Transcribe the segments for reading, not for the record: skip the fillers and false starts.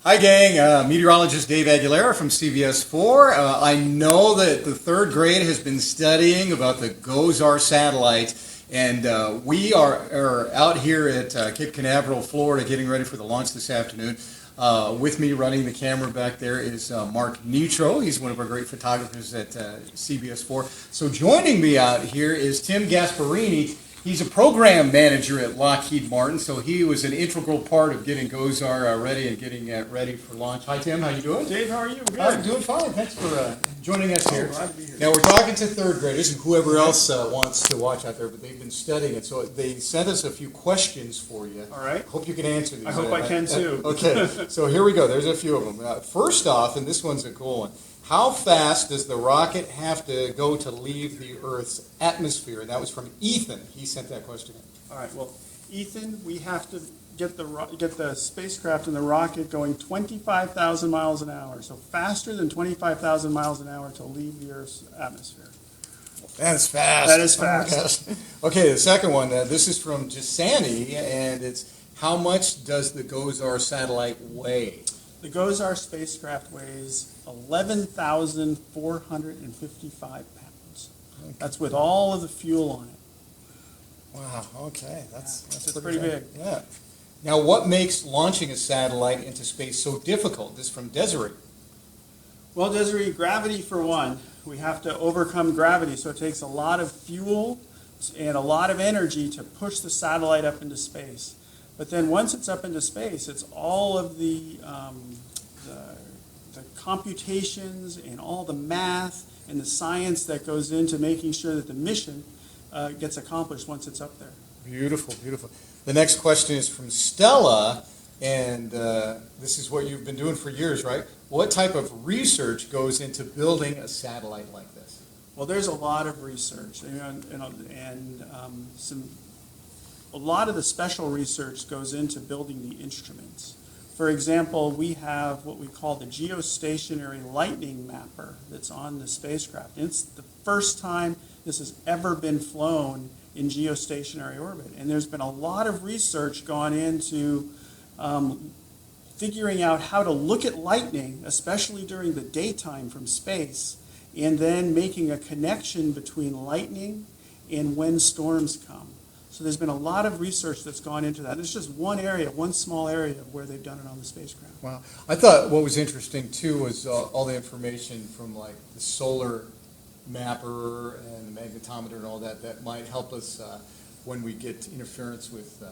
Hi, gang. Meteorologist Dave Aguilera from CBS 4. I know that the third grade has been studying about the GOES-R satellite, and we are out here at Cape Canaveral, Florida, getting ready for the launch this afternoon. With me running the camera back there is Mark Nitro. He's one of our great photographers at CBS 4. So joining me out here is Tim Gasparini. He's a program manager at Lockheed Martin, so he was an integral part of getting GOES-R ready and getting it ready for launch. Hi, Tim. How you doing? Dave, how are you? Good. I'm doing fine. Thanks for joining us here. Glad to be here. Now, we're talking to third graders and whoever else wants to watch out there, but they've been studying it, so they sent us a few questions for you. All right. Hope you can answer these. I hope I can, too. Okay, so here we go. There's a few of them. First off, and this one's a cool one, how fast does the rocket have to go to leave the Earth's atmosphere? And that was from Ethan. He sent that question in. All right. Well, Ethan, we have to get the spacecraft and the rocket going 25,000 miles an hour. So faster than 25,000 miles an hour to leave the Earth's atmosphere. That is fast. That is fast. Okay, the second one. This is from Gisani, and it's how much does the GOES-R satellite weigh? The GOES-R spacecraft weighs 11,455 pounds. Okay. That's with all of the fuel on it. Wow, okay, that's pretty big. Yeah. Now, what makes launching a satellite into space so difficult? This is from Desiree. Well, Desiree, gravity for one. We have to overcome gravity, so it takes a lot of fuel and a lot of energy to push the satellite up into space. But then once it's up into space, it's all of the computations and all the math and the science that goes into making sure that the mission gets accomplished once it's up there. Beautiful, beautiful. The next question is from Stella, and this is what you've been doing for years, right? What type of research goes into building a satellite like this? Well, there's a lot of research, a lot of the special research goes into building the instruments. For example, we have what we call the geostationary lightning mapper that's on the spacecraft. It's the first time this has ever been flown in geostationary orbit. And there's been a lot of research gone into figuring out how to look at lightning, especially during the daytime from space, and then making a connection between lightning and when storms come. So there's been a lot of research that's gone into that. It's just one area, one small area where they've done it on the spacecraft. Wow. I thought what was interesting, too, was all the information from, like, the solar mapper and the magnetometer and all that might help us when we get interference with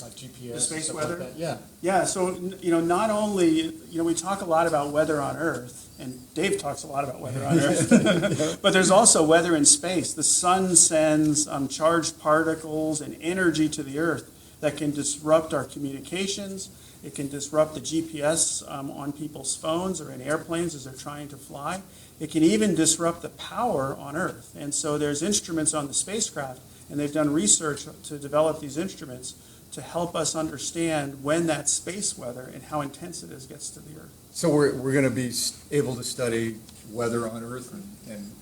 like GPS. The space and weather? like that. Yeah. Yeah, so, not only, we talk a lot about weather on Earth, and Dave talks a lot about weather on Earth, but there's also weather in space. The sun sends charged particles and energy to the Earth that can disrupt our communications. It can disrupt the GPS on people's phones or in airplanes as they're trying to fly. It can even disrupt the power on Earth. And so there's instruments on the spacecraft, and they've done research to develop these instruments to help us understand when that space weather and how intense it is gets to the Earth. So we're going to be able to study weather on Earth and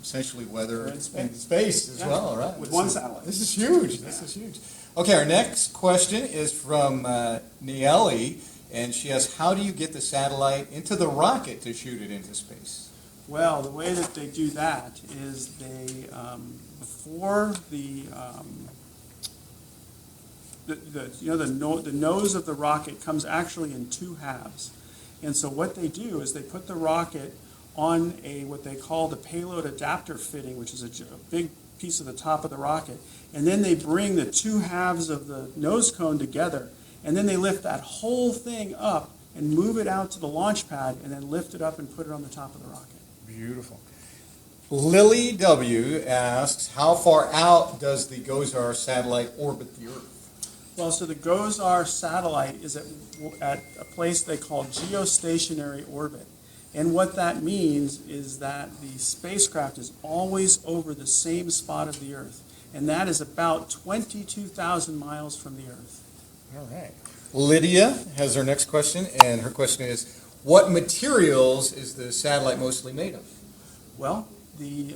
essentially weather in space as well, right? With one satellite. This is huge. This is huge. Okay, our next question is from Nieli, and she asks, how do you get the satellite into the rocket to shoot it into space? Well, the way that they do that is they, before the nose of the rocket comes actually in two halves. And so what they do is they put the rocket on what they call the payload adapter fitting, which is a big piece of the top of the rocket. And then they bring the two halves of the nose cone together. And then they lift that whole thing up and move it out to the launch pad and then lift it up and put it on the top of the rocket. Beautiful. Lily W. asks, how far out does the GOES-R satellite orbit the Earth? Well, so the GOES-R satellite is at a place they call geostationary orbit. And what that means is that the spacecraft is always over the same spot of the Earth. And that is about 22,000 miles from the Earth. All right. Lydia has her next question, and her question is, what materials is the satellite mostly made of? Well, the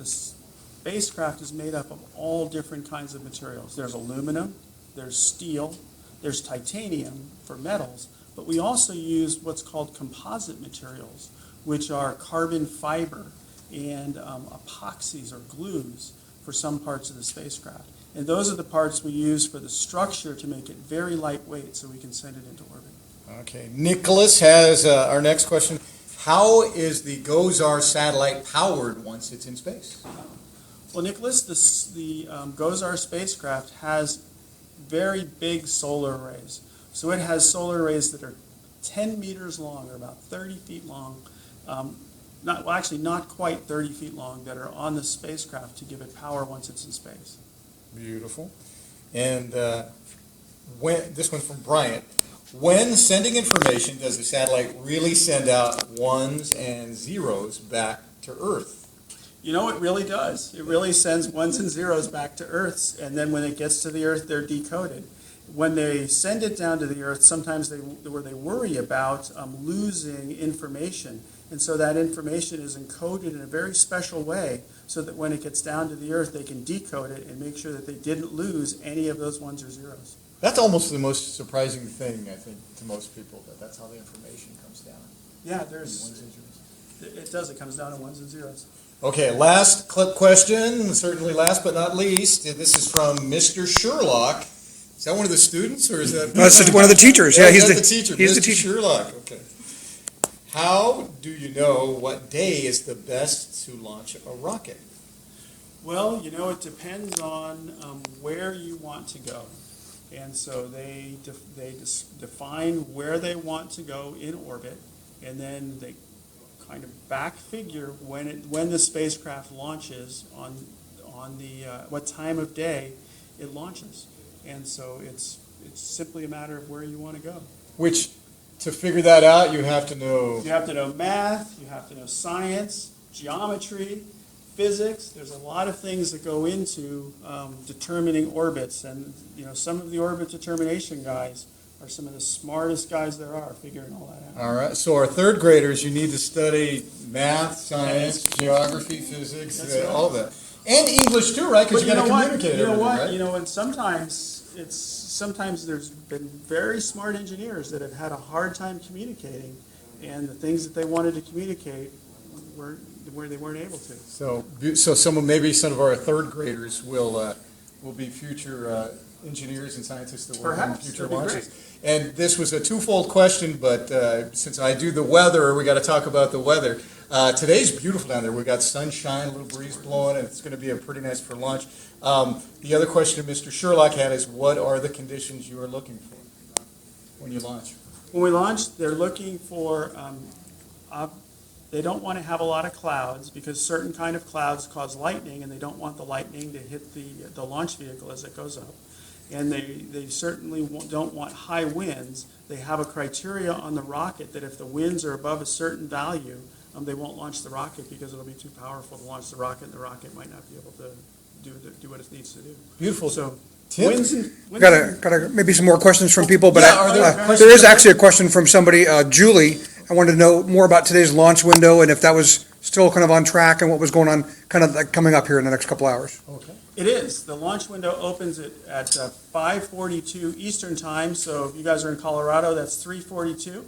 spacecraft is made up of all different kinds of materials. There's aluminum, there's steel, there's titanium for metals, But we also use what's called composite materials, which are carbon fiber and epoxies or glues for some parts of the spacecraft. And those are the parts we use for the structure to make it very lightweight so we can send it into orbit. Okay, Nicholas has our next question. How is the GOES-R satellite powered once it's in space? Well, Nicholas, the GOES-R spacecraft has very big solar arrays. So it has solar arrays that are 10 meters long, or about 30 feet long, not quite 30 feet long, that are on the spacecraft to give it power once it's in space. Beautiful. And this one from Bryant. When sending information, does the satellite really send out ones and zeros back to Earth? You know, it really does. It really sends ones and zeros back to Earth, and then when it gets to the Earth, they're decoded. When they send it down to the Earth, sometimes they worry about losing information. And so that information is encoded in a very special way so that when it gets down to the Earth, they can decode it and make sure that they didn't lose any of those ones or zeros. That's almost the most surprising thing, I think, to most people, that that's how the information comes down. Yeah, Ones and zeros. it does. It comes down to ones and zeros. Okay, last clip question, certainly last but not least. This is from Mr. Sherlock. Is that one of the students, or is that? That's one of the teachers. Yeah, he's the teacher. He's Mr. the teacher. Sherlock. Okay. How do you know what day is the best to launch a rocket? Well, you know, it depends on where you want to go. And so they define where they want to go in orbit, and then they kind of back figure when the spacecraft launches on the what time of day it launches. And so it's simply a matter of where you want to go. Which, to figure that out, you have to know. You have to know math, you have to know science, geometry, physics. There's a lot of things that go into determining orbits, and you know, some of the orbit determination guys are some of the smartest guys there are figuring all that out. All right. So our third graders, you need to study math, science, geography, physics, That's right. all of that, and English too, right? Because you got to communicate You know everything, what? right? You know, and sometimes there's been very smart engineers that have had a hard time communicating, and the things that they wanted to communicate were where they weren't able to. So maybe some of our third graders will be future engineers and scientists that work on Perhaps. future That'd be launches. And this was a twofold question, but since I do the weather, we got to talk about the weather. Today's beautiful down there. We got sunshine, a little breeze blowing, and it's going to be a pretty nice for lunch. The other question Mr. Sherlock had is, what are the conditions you are looking for when you launch? When we launch, they're looking for, they don't want to have a lot of clouds because certain kind of clouds cause lightning, and they don't want the lightning to hit the launch vehicle as it goes up. And they certainly don't want high winds. They have a criteria on the rocket that if the winds are above a certain value, they won't launch the rocket because it'll be too powerful to launch the rocket, and the rocket might not be able to do what it needs to do. Beautiful. So Tim? winds Got maybe some more questions from people, but Yeah, are there questions there is from- actually a question from somebody, Julie. I wanted to know more about today's launch window and if that was still kind of on track and what was going on kind of like coming up here in the next couple hours. Okay. It is. The launch window opens at 5:42 Eastern Time. So if you guys are in Colorado, that's 3:42.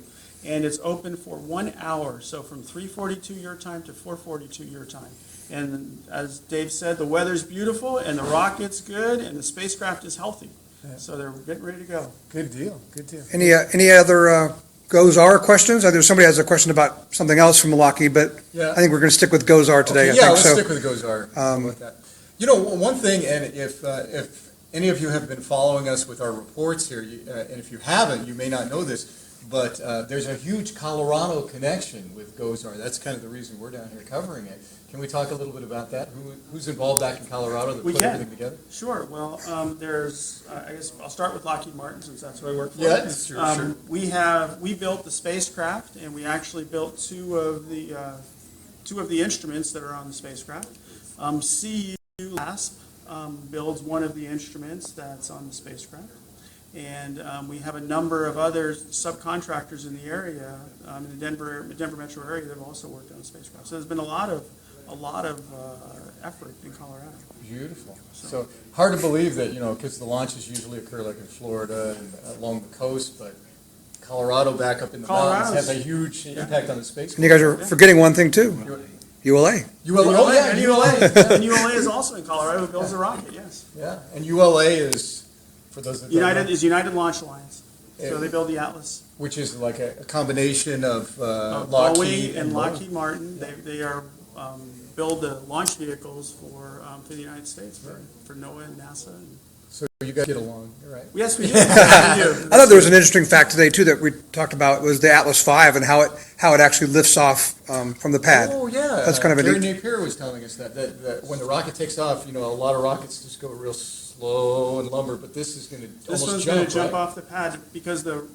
And it's open for 1 hour. So from 3:42 your time to 4:42 your time. And as Dave said, the weather's beautiful and the rocket's good and the spacecraft is healthy. Yeah. So they're getting ready to go. Good deal. Good deal. Any other GOES-R questions? I think somebody has a question about something else from Milwaukee, but Yeah. I think we're going to stick with GOES-R today. Okay, I yeah, think let's so. stick with GOES-R. How about that? You know, one thing, and if any of you have been following us with our reports here, and if you haven't, you may not know this, but there's a huge Colorado connection with GOES-R. That's kind of the reason we're down here covering it. Can we talk a little bit about that? Who's involved back in Colorado that We put can. everything together? Sure. Well, there's, I guess I'll start with Lockheed Martin since that's who I work for. Yeah, sure. We built the spacecraft, and we actually built two of the instruments that are on the spacecraft. CU LASP builds one of the instruments that's on the spacecraft, and we have a number of other subcontractors in the area, in the Denver metro area, that have also worked on the spacecraft. So there's been a lot of effort in Colorado. Beautiful. So hard to believe that, because the launches usually occur like in Florida and along the coast, but Colorado back up in the Colorado's- mountains has a huge impact on the space. And you guys are forgetting one thing too, ULA. ULA, yeah, and ULA. And ULA is also in Colorado, who builds a rocket, yes. Yeah, and ULA is, for those that don't United know, is United Launch Alliance. Yeah. So they build the Atlas. which is like a combination of Boeing Lockheed and Boeing. Lockheed Martin, they are, build the launch vehicles for the United States, for NOAA and NASA. And- So you guys get along, you're right. Yes, we do. We do. I thought there was an interesting fact today too that we talked about was the Atlas V and how it actually lifts off from the pad. Oh, yeah. That's kind of a Gary neat- Napier was telling us that when the rocket takes off, a lot of rockets just go real slow and lumber, but this is going to This almost one's jump, going to jump right? off the pad because the